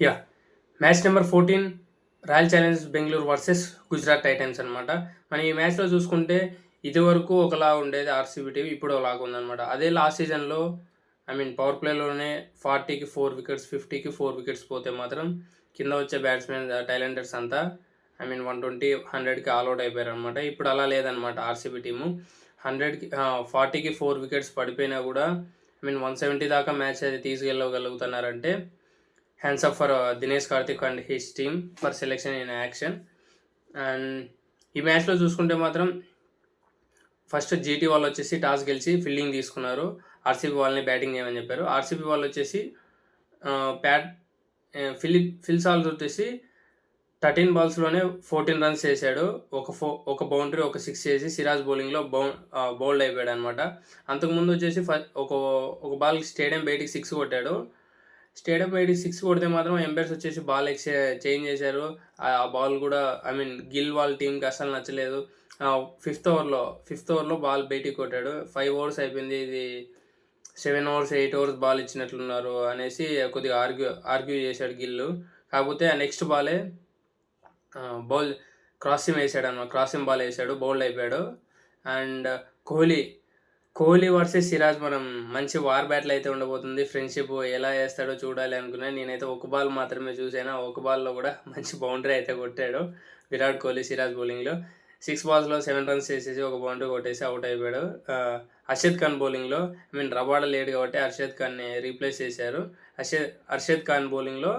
Yeah match number 14 royal Challengers Bengaluru versus Gujarat Titans అనమాట. మనం ఈ మ్యాచ్‌లో చూసుకుంటే ఇదివరకు ఒకలా ఉండేది ఆర్‌సీబీ టీమ్. ఇప్పుడు ఒకలాగా ఉందనమాట. అదే లాస్ట్ సీజన్‌లో పవర్ ప్లేలోనే 40కి 4 వికెట్స్, 50కి 4 వికెట్స్ పోతే మాత్రం కింద వచ్చే బ్యాట్స్‌మెన్ టైలెండర్స్ అంతా 120, 100కి ఆల్ ఔట్ అయిపోయారనమాట. ఇప్పుడు అలా లేదనమాట ఆర్‌సీబీ టీము. 40కి 4 వికెట్స్ పడిపోయినా కూడా 170 దాకా మ్యాచ్ అది తీసుకెళ్ళగలుగుతున్నారంటే hands up for Dinesh Karthik and his team for selection in action. అండ్ ఈ మ్యాచ్లో చూసుకుంటే మాత్రం ఫస్ట్ జీటీ వాళ్ళు వచ్చేసి టాస్ గెలిచి ఫీల్డింగ్ తీసుకున్నారు. ఆర్సీబీ వాళ్ళని బ్యాటింగ్ చేయమని చెప్పారు. ఆర్సీబీ వాళ్ళు వచ్చేసి ప్యాట్ ఫిల్ సాల్స్ వచ్చేసి 13 బాల్స్లోనే 14 రన్స్ చేశాడు. ఒక బౌండరీ, ఒక 6 చేసి సిరాజ్ బౌలింగ్లో బౌల్డ్ అయిపోయాడు అనమాట. అంతకుముందు వచ్చేసి ఒక బాల్ స్టేడియం బయటికి 6 కొట్టాడు. స్టేడియం బయటికి 6 కొడితే మాత్రం ఎంపైర్స్ వచ్చేసి బాల్ చేంజ్ చేశారు. ఆ బాల్ కూడా గిల్ వాళ్ళ టీంకి అసలు నచ్చలేదు. ఫిఫ్త్ ఓవర్లో బాల్ బయటికి కొట్టాడు. 5 ఓవర్స్ అయిపోయింది, ఇది 7 ఓవర్స్ 8 ఓవర్స్ బాల్ ఇచ్చినట్లున్నారు అనేసి కొద్దిగా ఆర్గ్యూ చేశాడు గిల్లు. కాకపోతే ఆ నెక్స్ట్ బాలే బౌల్ క్రాసింగ్ వేసాడు అన్నమాట. క్రాసింగ్ బాల్ వేసాడు, బౌల్డ్ అయిపోయాడు. అండ్ కోహ్లీ వర్సెస్ సిరాజ్ మనం మంచి వార్ బ్యాటిల్ అయితే ఉండబోతుంది. ఫ్రెండ్షిప్ ఎలా వేస్తాడో చూడాలి అనుకున్నాను. నేనైతే ఒక బాల్ మాత్రమే చూసాను. ఒక బాల్లో కూడా మంచి బౌండరీ అయితే కొట్టాడు విరాట్ కోహ్లీ సిరాజ్ బౌలింగ్లో. 6 బాల్స్లో 7 రన్స్ చేసేసి ఒక బౌండరీ కొట్టేసి అవుట్ అయిపోయాడు. అర్షద్ ఖాన్ బౌలింగ్లో రబాడా లేడు కాబట్టి అర్షద్ ఖాన్ని రీప్లేస్ చేశారు. అర్షద్ ఖాన్ బౌలింగ్లో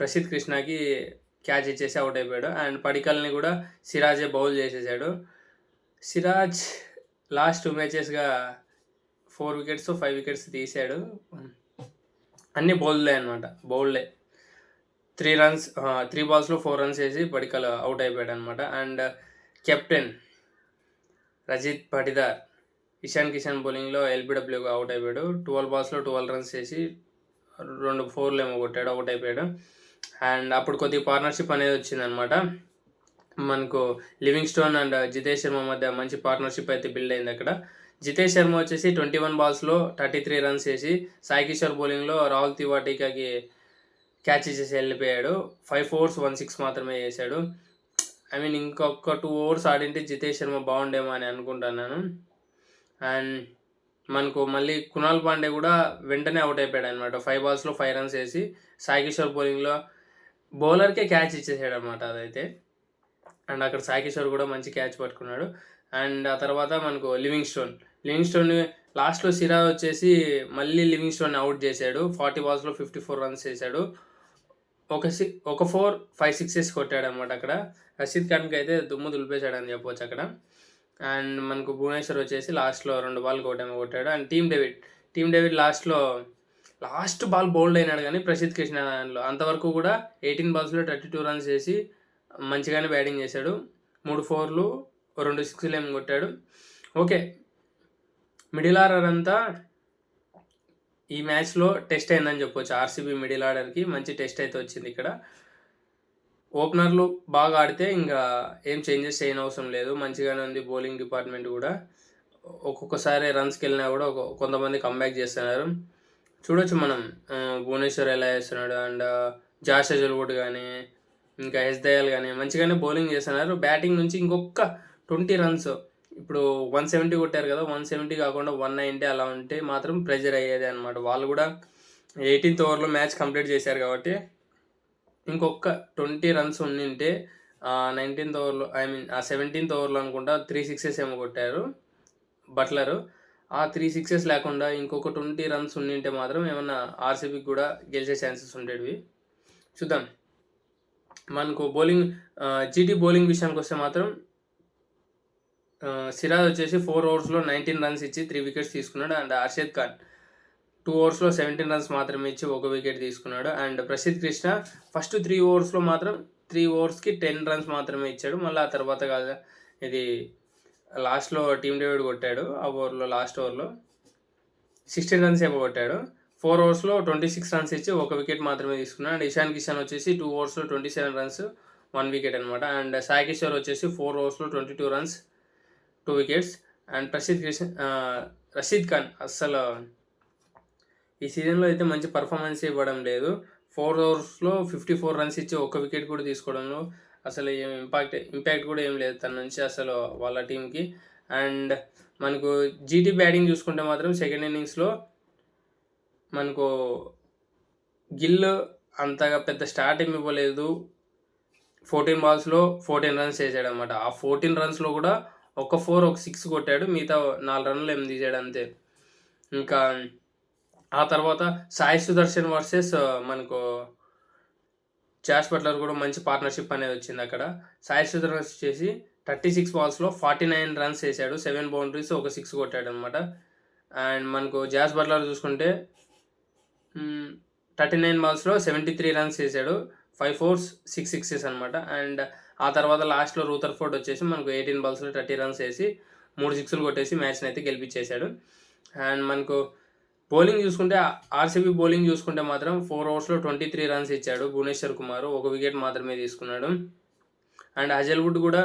ప్రసిద్ధ్ కృష్ణకి క్యాచ్ ఇచ్చేసి అవుట్ అయిపోయాడు. అండ్ పడికల్ని కూడా సిరాజే బౌల్ చేసేసాడు. సిరాజ్ లాస్ట్ 2 మ్యాచెస్గా 4 వికెట్స్ 5 వికెట్స్ తీసాడు. అన్నీ బౌల్డే అనమాట. బౌల్డే 3 బాల్స్లో 4 రన్స్ వేసి పడికల్ అవుట్ అయిపోయాడు అనమాట. అండ్ కెప్టెన్ రజిత్ పటిదార్ ఇషాన్ కిషన్ బౌలింగ్లో ఎల్బిడబ్ల్యూగా అవుట్ అయిపోయాడు. 12 బాల్స్లో 12 రన్స్ వేసి 2 4లు ఏమో కొట్టాడు, అవుట్ అయిపోయాడు. అండ్ అప్పుడు కొద్దిగా పార్ట్నర్షిప్ అనేది వచ్చిందనమాట. మనకు living stone and Jitesh Sharma మధ్య మంచి పార్ట్నర్షిప్ అయితే బిల్డ్ అయింది అక్కడ. జితేష్ శర్మ వచ్చేసి 21 బాల్స్లో 33 రన్స్ వేసి సాయి కిషోర్ బౌలింగ్లో రాహుల్ తివాటికాకి క్యాచ్ ఇచ్చేసి వెళ్ళిపోయాడు. 5 4s 1 6 మాత్రమే చేశాడు. ఇంకొక 2 ఓవర్స్ ఆడింటే జితేష్ శర్మ బాగుండేమో అని అనుకుంటున్నాను. అండ్ మనకు మళ్ళీ కునాల్ పాండే కూడా వెంటనే అవుట్ అయిపోయాడు అనమాట. 5 బాల్స్లో 5 రన్స్ వేసి సాయి కిషోర్ బౌలింగ్లో బౌలర్కే క్యాచ్ ఇచ్చేసాడు అనమాట అదైతే. అండ్ అక్కడ సాయి కిషోర్ కూడా మంచి క్యాచ్ పట్టుకున్నాడు. అండ్ ఆ తర్వాత మనకు లివింగ్ స్టోన్ లాస్ట్లో సిరాజ్ వచ్చేసి మళ్ళీ లివింగ్ స్టోన్ అవుట్ చేశాడు. 40 బాల్స్లో 54 రన్స్ చేశాడు. ఒక 4 5 6 కొట్టాడు అనమాట అక్కడ. రషీద్ ఖాన్కి అయితే దుమ్ము దులిపేశాడు అని చెప్పవచ్చు అక్కడ. అండ్ మనకు భువనేశ్వర్ వచ్చేసి లాస్ట్లో 2 బాల్ కొట్టాడు. And team David last ball bowled అయినాడు కానీ ప్రసిద్ధ్ కృష్ణ అంతవరకు కూడా 18 బాల్స్లో 32 రన్స్ చేసి మంచిగానే బ్యాటింగ్ చేశాడు. 3 4లు 2 6లు ఏమి కొట్టాడు. ఓకే, మిడిల్ ఆర్డర్ అంతా ఈ మ్యాచ్లో టెస్ట్ అయిందని చెప్పొచ్చు. ఆర్సీబీ మిడిల్ ఆర్డర్కి మంచి టెస్ట్ అయితే వచ్చింది ఇక్కడ. ఓపెనర్లు బాగా ఆడితే ఇంకా ఏం చేంజెస్ చేయనవసరం లేదు, మంచిగానే ఉంది బౌలింగ్ డిపార్ట్మెంట్ కూడా. ఒక్కొక్కసారి రన్స్కి వెళ్ళినా కూడా కొంతమంది కంబ్యాక్ చేస్తున్నారు. చూడొచ్చు మనం భువనేశ్వర్ ఎలా చేస్తున్నాడు. అండ్ జాష్ హజల్వుడ్ కానీ ఇంకా ఎస్ దయాల్ కానీ మంచిగానే బౌలింగ్ చేస్తున్నారు. బ్యాటింగ్ నుంచి ఇంకొక 20 రన్స్, ఇప్పుడు 170 కొట్టారు కదా, 170 కాకుండా 190 అలా ఉంటే మాత్రం ప్రెజర్ అయ్యేది అనమాట. వాళ్ళు కూడా 18th ఓవర్లో మ్యాచ్ కంప్లీట్ చేశారు కాబట్టి ఇంకొక 20 రన్స్ ఉండింటే 19th ఓవర్లో ఆ 17th ఓవర్లో అనుకుంటా 3 6s ఏమో కొట్టారు బట్లరు. ఆ 3 6s లేకుండా ఇంకొక 20 రన్స్ ఉండింటే మాత్రం ఏమన్నా ఆర్సీబీకి కూడా గెలిచే ఛాన్సెస్ ఉండేవి. చూద్దాం. మనకు జీటీ బౌలింగ్ విషయానికి వస్తే మాత్రం సిరాజ్ వచ్చేసి 4 ఓవర్స్లో 19 రన్స్ ఇచ్చి 3 వికెట్స్ తీసుకున్నాడు. అండ్ అర్షద్ ఖాన్ 2 ఓవర్స్లో 17 రన్స్ మాత్రమే ఇచ్చి 1 వికెట్ తీసుకున్నాడు. అండ్ ప్రసిద్ధ్ కృష్ణ ఫస్ట్ 3 ఓవర్స్లో మాత్రం 3 ఓవర్స్కి 10 రన్స్ మాత్రమే ఇచ్చాడు. మళ్ళీ ఆ తర్వాత కాదు, ఇది లాస్ట్లో టీమ్ డేవిడ్ కొట్టాడు. ఆ లాస్ట్ ఓవర్లో 16 రన్స్ ఏమో కొట్టాడు. 4 ఓవర్స్లో 26 రన్స్ ఇచ్చి 1 వికెట్ మాత్రమే తీసుకున్నాడు. అండ్ ఇషాన్ కిషన్ వచ్చేసి 2 ఓవర్స్లో 27 రన్స్ 1 వికెట్ అనమాట. అండ్ సాయి కిషోర్ వచ్చేసి 4 ఓవర్స్లో 22 runs 2 wickets. And Rashid Khan అస్సలు ఈ సీజన్లో అయితే మంచి పర్ఫార్మెన్స్ ఇవ్వడం లేదు. 4 ఓవర్స్‌లో 54 రన్స్ ఇచ్చి ఒక్క వికెట్ కూడా తీసుకోవడంలో అసలు ఏం ఇంపాక్ట్ కూడా ఏం లేదు తన నుంచి అసలు వాళ్ళ టీమ్‌కి. అండ్ మనకు జీటీ బ్యాటింగ్ చూసుకుంటే మాత్రం సెకండ్ ఇన్నింగ్స్‌లో మనకు గిల్ అంతగా పెద్ద స్టార్ట్ ఏమి ఇవ్వలేదు. 14 బాల్స్‌లో 14 రన్స్ చేసాడనమాట. ఆ 14 రన్స్‌లో కూడా ఒక 4, ఒక 6 కొట్టాడు. మిగతా 4 రన్‌లు ఏమో తీసాడు అంతే. ఇంకా ఆ తర్వాత సాయి సుదర్శన్ వర్సెస్ మనకు జాస్ బట్లర్ కూడా మంచి పార్ట్నర్‌షిప్ అనేది వచ్చింది అక్కడ. సాయి సుదర్శన్ వచ్చేసి 36 బాల్స్‌లో 49 రన్స్ చేసాడు. 7 బౌండరీస్, ఒక 6 కొట్టాడనమాట. అండ్ మనకు జాస్ బట్లర్ చూసుకుంటే 39 బాల్స్‌లో 73 రన్స్ చేసాడు. 5 ఫోర్స్, 6 సిక్సెస్ అనమాట. అండ్ ఆ తర్వాత లాస్ట్‌లో రూథర్‌ఫోర్డ్ వచ్చేసి మనకు 18 బాల్స్‌లో 30 రన్స్ చేసి 3 సిక్స్‌లు కొట్టేసి మ్యాచ్‌ని అయితే గెలిపించేశాడు. అండ్ మనకు బౌలింగ్ చూసుకుంటే ఆర్సీబీ బౌలింగ్ చూసుకుంటే మాత్రం 4 ఓవర్స్‌లో 23 రన్స్ ఇచ్చాడు భువనేశ్వర్ కుమార్. ఒక వికెట్ మాత్రమే తీసుకున్నాడు. అండ్ హజల్వుడ్ కూడా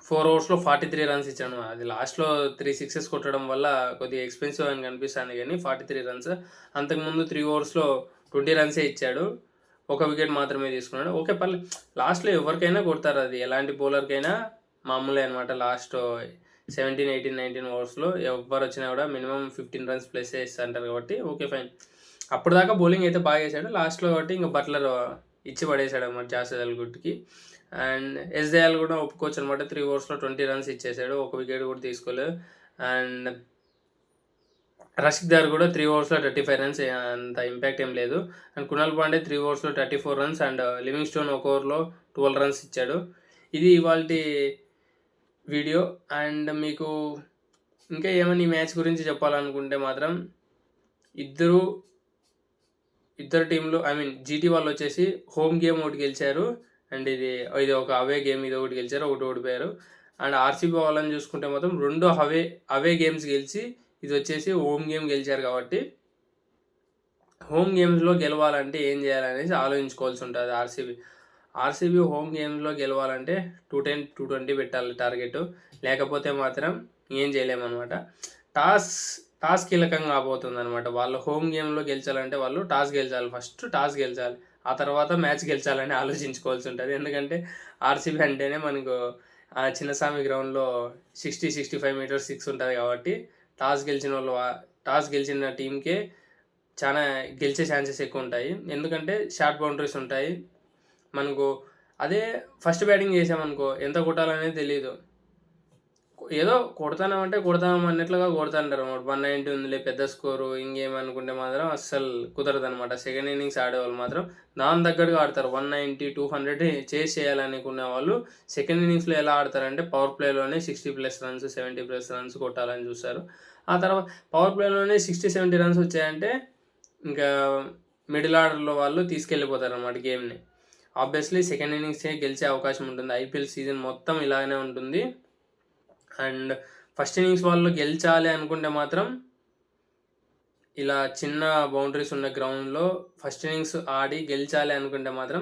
4 ఓవర్స్‌లో 43 రన్స్ ఇచ్చాడు. అది లాస్ట్‌లో 3 సిక్సెస్ కొట్టడం వల్ల కొద్దిగా ఎక్స్‌పెన్సివ్ అని కనిపిస్తుంది కానీ 43 రన్స్. అంతకుముందు 3 ఓవర్స్‌లో 20 రన్సే ఇచ్చాడు. ఒక వికెట్ మాత్రమే తీసుకున్నాడు. ఓకే, పర్లేదు. లాస్ట్‌లో ఎవరికైనా కొడతారు, అది ఎలాంటి బౌలర్‌కైనా మామూలే అనమాట. లాస్ట్ 17, 18, 19 ఓవర్స్‌లో ఎవరు వచ్చినా కూడా మినిమం 15 రన్స్ ప్లస్ చేస్తుంటారు కాబట్టి ఓకే, ఫైన్. అప్పటిదాకా బౌలింగ్ అయితే బాగా చేశాడు. లాస్ట్‌లో కాబట్టి ఇంకా బట్లర్ ఇచ్చి పడేశాడు అనమాట జాస్ హజల్వుడ్‌కి. అండ్ ఎస్ దయాల్ కూడా ఒప్పుకోవచ్చు అనమాట. 3 ఓవర్స్‌లో 20 రన్స్ ఇచ్చేసాడు. ఒక వికెట్ కూడా తీసుకోలేదు. అండ్ రషిక్ దార్ కూడా 3 ఓవర్స్‌లో 35 రన్స్, అంత ఇంపాక్ట్ ఏం లేదు. And Kunal Pandey 3 ఓవర్స్‌లో 34 runs and Livingstone ఒక ఓవర్లో 12 రన్స్ ఇచ్చాడు. ఇది ఇవాల్టి వీడియో. అండ్ మీకు ఇంకా ఏమైనా ఈ మ్యాచ్ గురించి చెప్పాలనుకుంటే మాత్రం ఇద్దరు టీంలు, ఐ మీన్ జీటీ వాళ్ళు వచ్చేసి హోమ్ గేమ్ ఒకటి గెలిచారు. అండ్ ఇది ఒక అవే గేమ్, ఇది ఒకటి గెలిచారు, ఒకటి ఓడిపోయారు. అండ్ ఆర్సీబీ వాళ్ళని చూసుకుంటే మాత్రం 2 అవే గేమ్స్ గెలిచి ఇది వచ్చేసి హోమ్ గేమ్ గెలిచారు కాబట్టి హోమ్ గేమ్స్లో గెలవాలంటే ఏం చేయాలనేసి ఆలోచించుకోవాల్సి ఉంటుంది ఆర్సీబీ హోమ్ గేమ్స్లో గెలవాలంటే 210, 220 పెట్టాలి టార్గెట్. లేకపోతే మాత్రం ఏం చేయలేమన్నమాట. టాస్ కీలకంగా కాబోతుంది అనమాట. వాళ్ళు హోమ్ గేమ్లో గెలిచాలంటే వాళ్ళు టాస్ గెలిచాలి, ఫస్ట్ టాస్ గెలిచాలి, ఆ తర్వాత మ్యాచ్ గెలిచాలని ఆలోచించుకోవాల్సి ఉంటుంది. ఎందుకంటే ఆర్సీబీ అంటేనే మనకు చిన్నస్వామి గ్రౌండ్లో 60-65 మీటర్స్ 6 ఉంటుంది కాబట్టి టాస్ గెలిచిన టీంకే చాలా గెలిచే ఛాన్సెస్ ఎక్కువ ఉంటాయి. ఎందుకంటే షార్ట్ బౌండరీస్ ఉంటాయి. మనకు అదే ఫస్ట్ బ్యాటింగ్ చేసామనుకో ఎంత కొట్టాలనేది తెలియదు. ఏదో కొడతామంటే కొడతాం అన్నట్లుగా కొడతాంటారు అనమాట. 190 ఉందిలే పెద్ద స్కోరు ఇంకేమనుకుంటే మాత్రం అస్సలు కుదరదు అనమాట. సెకండ్ ఇన్నింగ్స్ ఆడేవాళ్ళు మాత్రం దాని దగ్గరగా ఆడతారు. 190, 200 చేస్ చేయాలనుకునే వాళ్ళు సెకండ్ ఇన్నింగ్స్లో ఎలా ఆడతారంటే పవర్ ప్లేలోనే 60+ రన్స్, 70+ రన్స్ కొట్టాలని చూస్తారు. ఆ తర్వాత పవర్ ప్లేలోనే 60-70 రన్స్ వచ్చాయంటే ఇంకా మిడిల్ ఆర్డర్లో వాళ్ళు తీసుకెళ్ళిపోతారు అన్నమాట గేమ్ని. ఆబ్వియస్లీ సెకండ్ ఇన్నింగ్సే గెలిచే అవకాశం ఉంటుంది. ఐపీఎల్ సీజన్ మొత్తం ఇలానే ఉంటుంది. అండ్ ఫస్ట్ ఇన్నింగ్స్ వాళ్ళు గెలిచాలి అనుకుంటే మాత్రం ఇలా చిన్న బౌండరీస్ ఉన్న గ్రౌండ్లో ఫస్ట్ ఇన్నింగ్స్ ఆడి గెలిచాలి అనుకుంటే మాత్రం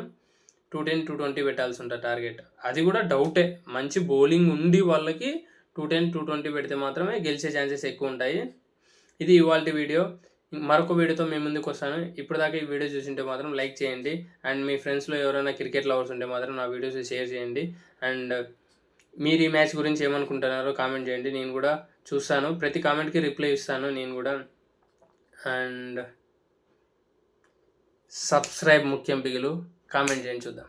210, 220 పెట్టాల్సి ఉంటుంది టార్గెట్. అది కూడా డౌటే. మంచి బౌలింగ్ ఉండి వాళ్ళకి 210, 220 పెడితే మాత్రమే గెలిచే ఛాన్సెస్ ఎక్కువ ఉంటాయి. ఇది ఇవాల్టి వీడియో. మరొక వీడియోతో మేము ముందుకు వస్తాను. ఇప్పటిదాకా ఈ వీడియో చూసింటే మాత్రం లైక్ చేయండి. అండ్ మీ ఫ్రెండ్స్లో ఎవరైనా క్రికెట్ లవర్స్ ఉంటే మాత్రం నా వీడియోస్ షేర్ చేయండి. అండ్ మీరు ఈ మ్యాచ్ గురించి ఏమనుకుంటున్నారో కామెంట్ చేయండి. నేను కూడా చూస్తాను. ప్రతి కామెంట్కి రిప్లై ఇస్తాను నేను కూడా. అండ్ సబ్స్క్రైబ్ ముఖ్యం బిగులు. కామెంట్ చేయండి, చూద్దాం.